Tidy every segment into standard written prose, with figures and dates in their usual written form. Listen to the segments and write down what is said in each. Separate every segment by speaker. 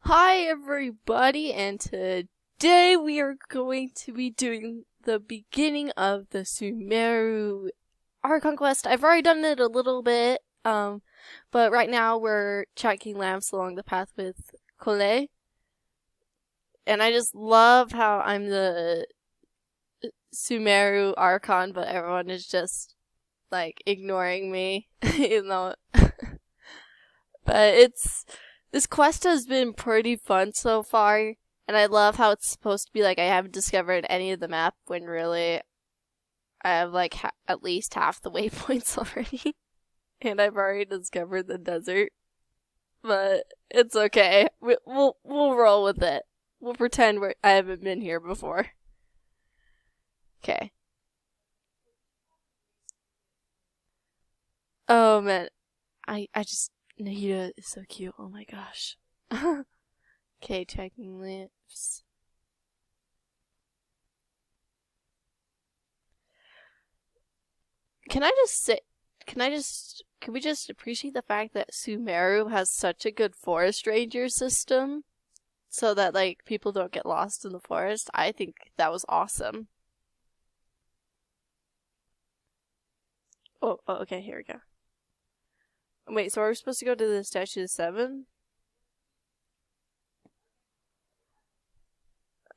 Speaker 1: Hi everybody, and today we are going to be doing the beginning of the Sumeru archon quest. I've already done it a little bit, but right now we're tracking lamps along the path with Cole. And I just love how I'm the Sumeru archon, but everyone is just like ignoring me, you know. But this quest has been pretty fun so far, and I love how it's supposed to be like I haven't discovered any of the map when really I have like at least half the waypoints already, and I've already discovered the desert. But it's okay. We'll roll with it. We'll pretend I haven't been here before. Okay. Oh man, I just Nahida is so cute. Oh my gosh. Okay, checking lips. Can we just appreciate the fact that Sumeru has such a good forest ranger system so that like people don't get lost in the forest? I think that was awesome. Oh, okay, here we go. Wait, so are we supposed to go to the Statue of 7?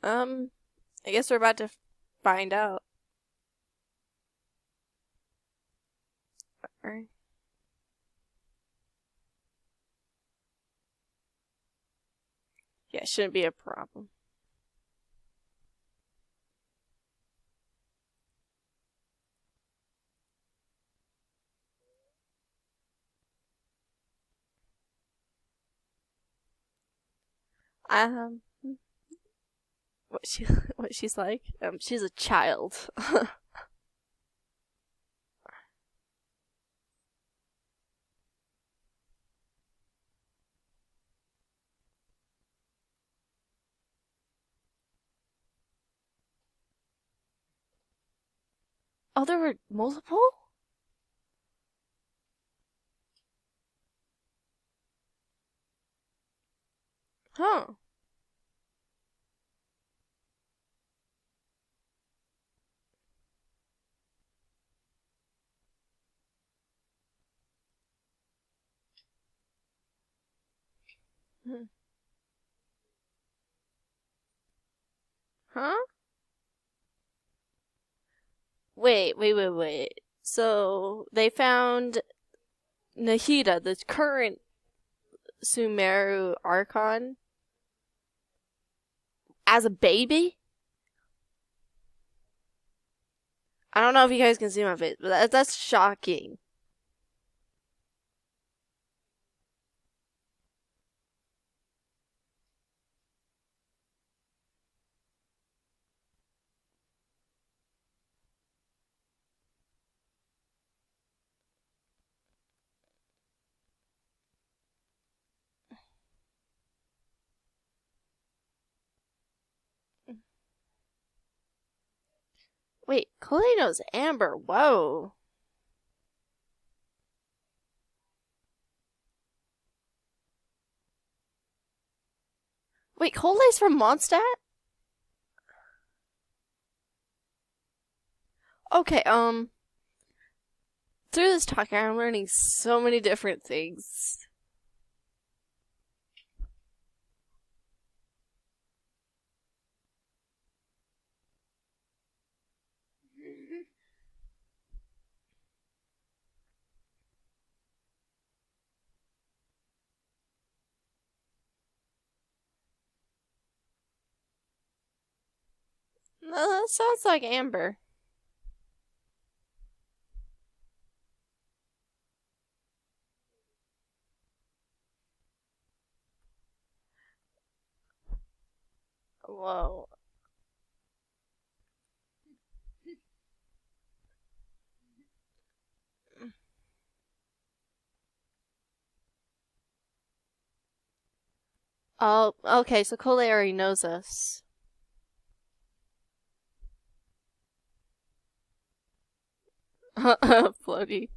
Speaker 1: I guess we're about to find out. Alright. Yeah, it shouldn't be a problem. Um, what she's like? She's a child. Oh, there were multiple? Huh. Huh? Wait. So they found Nahida, the current Sumeru Archon, as a baby? I don't know if you guys can see my face, but that's shocking. Wait, Cole knows Amber. Whoa. Wait, Cole's from Mondstadt? Okay, through this talk, I'm learning so many different things. No, that sounds like Amber. Whoa. Oh, okay, so Cole already knows us. Floaty.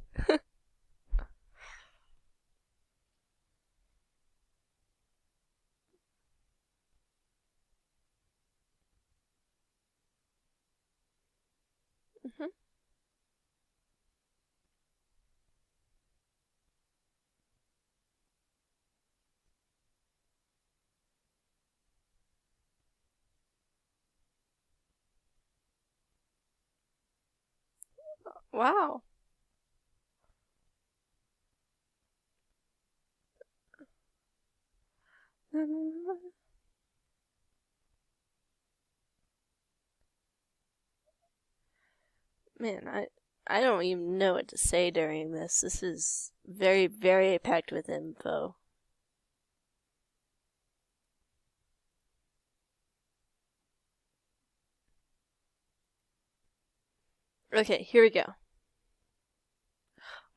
Speaker 1: Wow. Man, I don't even know what to say during this. This is very, very packed with info. Okay, here we go.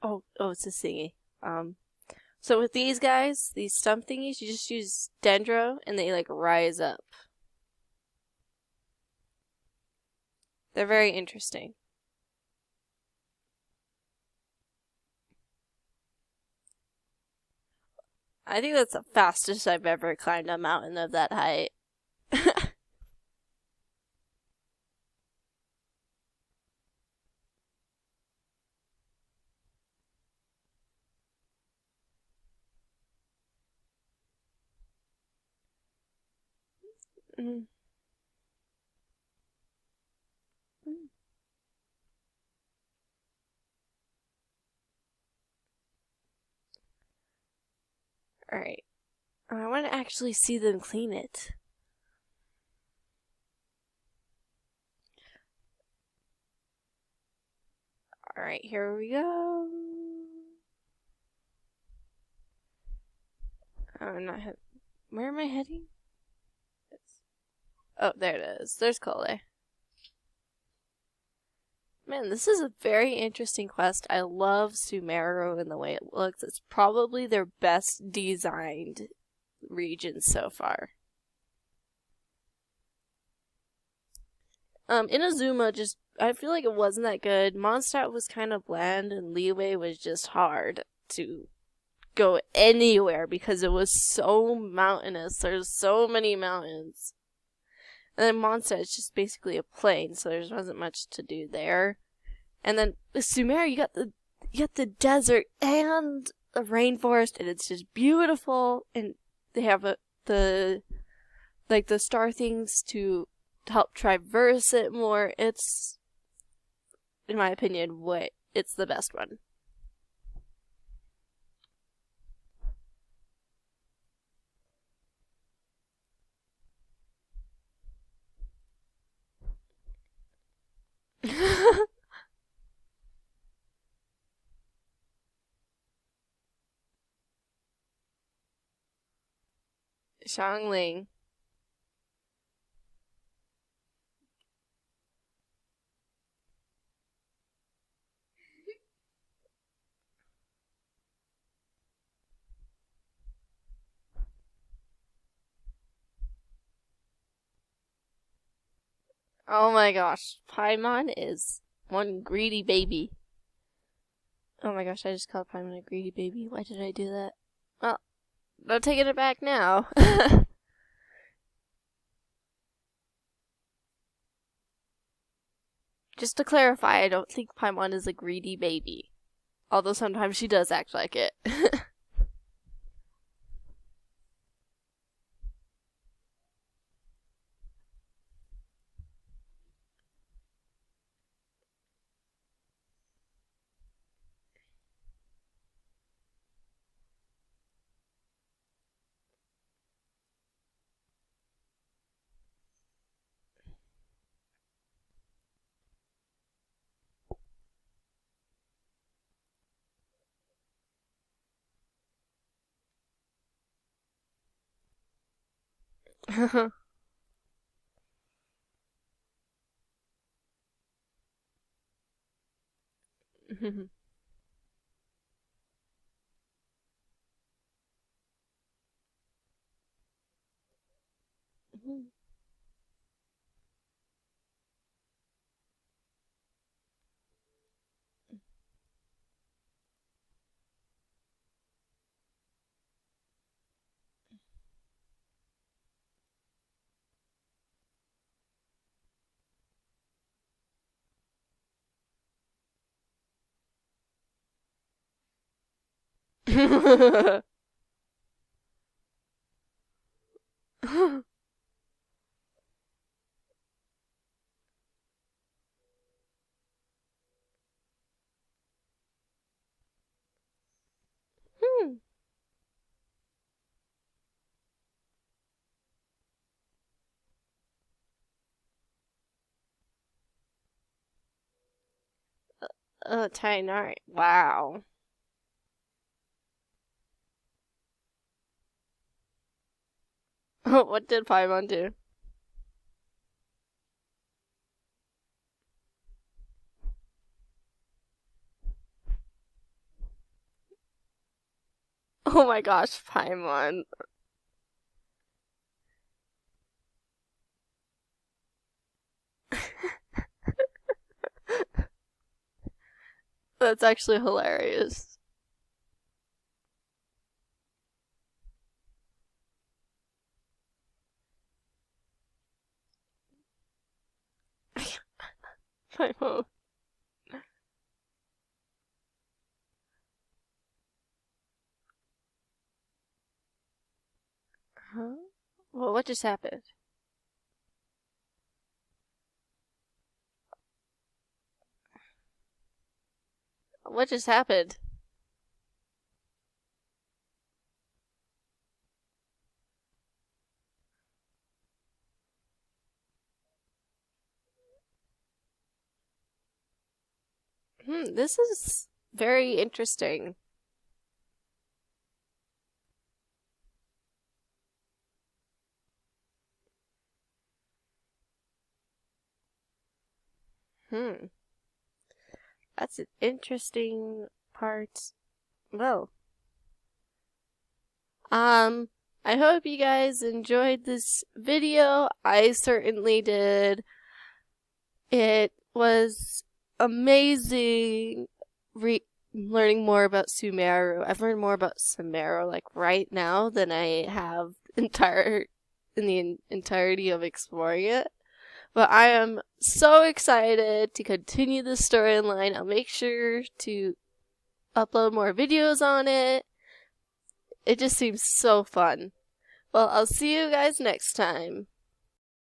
Speaker 1: Oh, it's a thingy. So with these guys, these stump thingies, you just use dendro and they like rise up. They're very interesting. I think that's the fastest I've ever climbed a mountain of that height. Mm. Mm. Alright. I want to actually see them clean it. Alright, here we go. Oh, I'm not where am I heading? Oh, there it is. There's Cole. Man, this is a very interesting quest. I love Sumeru and the way it looks. It's probably their best designed region so far. Inazuma just, I feel like it wasn't that good. Mondstadt was kind of bland, and Leeway was just hard to go anywhere because it was so mountainous. There's so many mountains. And then Mondstadt is just basically a plain, so there wasn't much to do there. And then with Sumeru, you got the desert and the rainforest, and it's just beautiful. And they have the star things to help traverse it more. It's, in my opinion, it's the best one. Xiangling. Oh my gosh, Paimon is one greedy baby. Oh my gosh, I just called Paimon a greedy baby. Why did I do that? Well, I'm taking it back now. Just to clarify, I don't think Paimon is a greedy baby. Although sometimes she does act like it. Hmm. Oh, Tainari. Wow. What did Paimon do? Oh my gosh, Paimon. That's actually hilarious. Paimon. Huh? Well, what just happened? What just happened? This is very interesting. Hmm. That's an interesting part. Well, um, I hope you guys enjoyed this video. I certainly did. It was amazing learning more about Sumeru. I've learned more about Sumeru like right now than I have in the entirety of exploring it. But I am so excited to continue the storyline. I'll make sure to upload more videos on it. It just seems so fun. Well, I'll see you guys next time.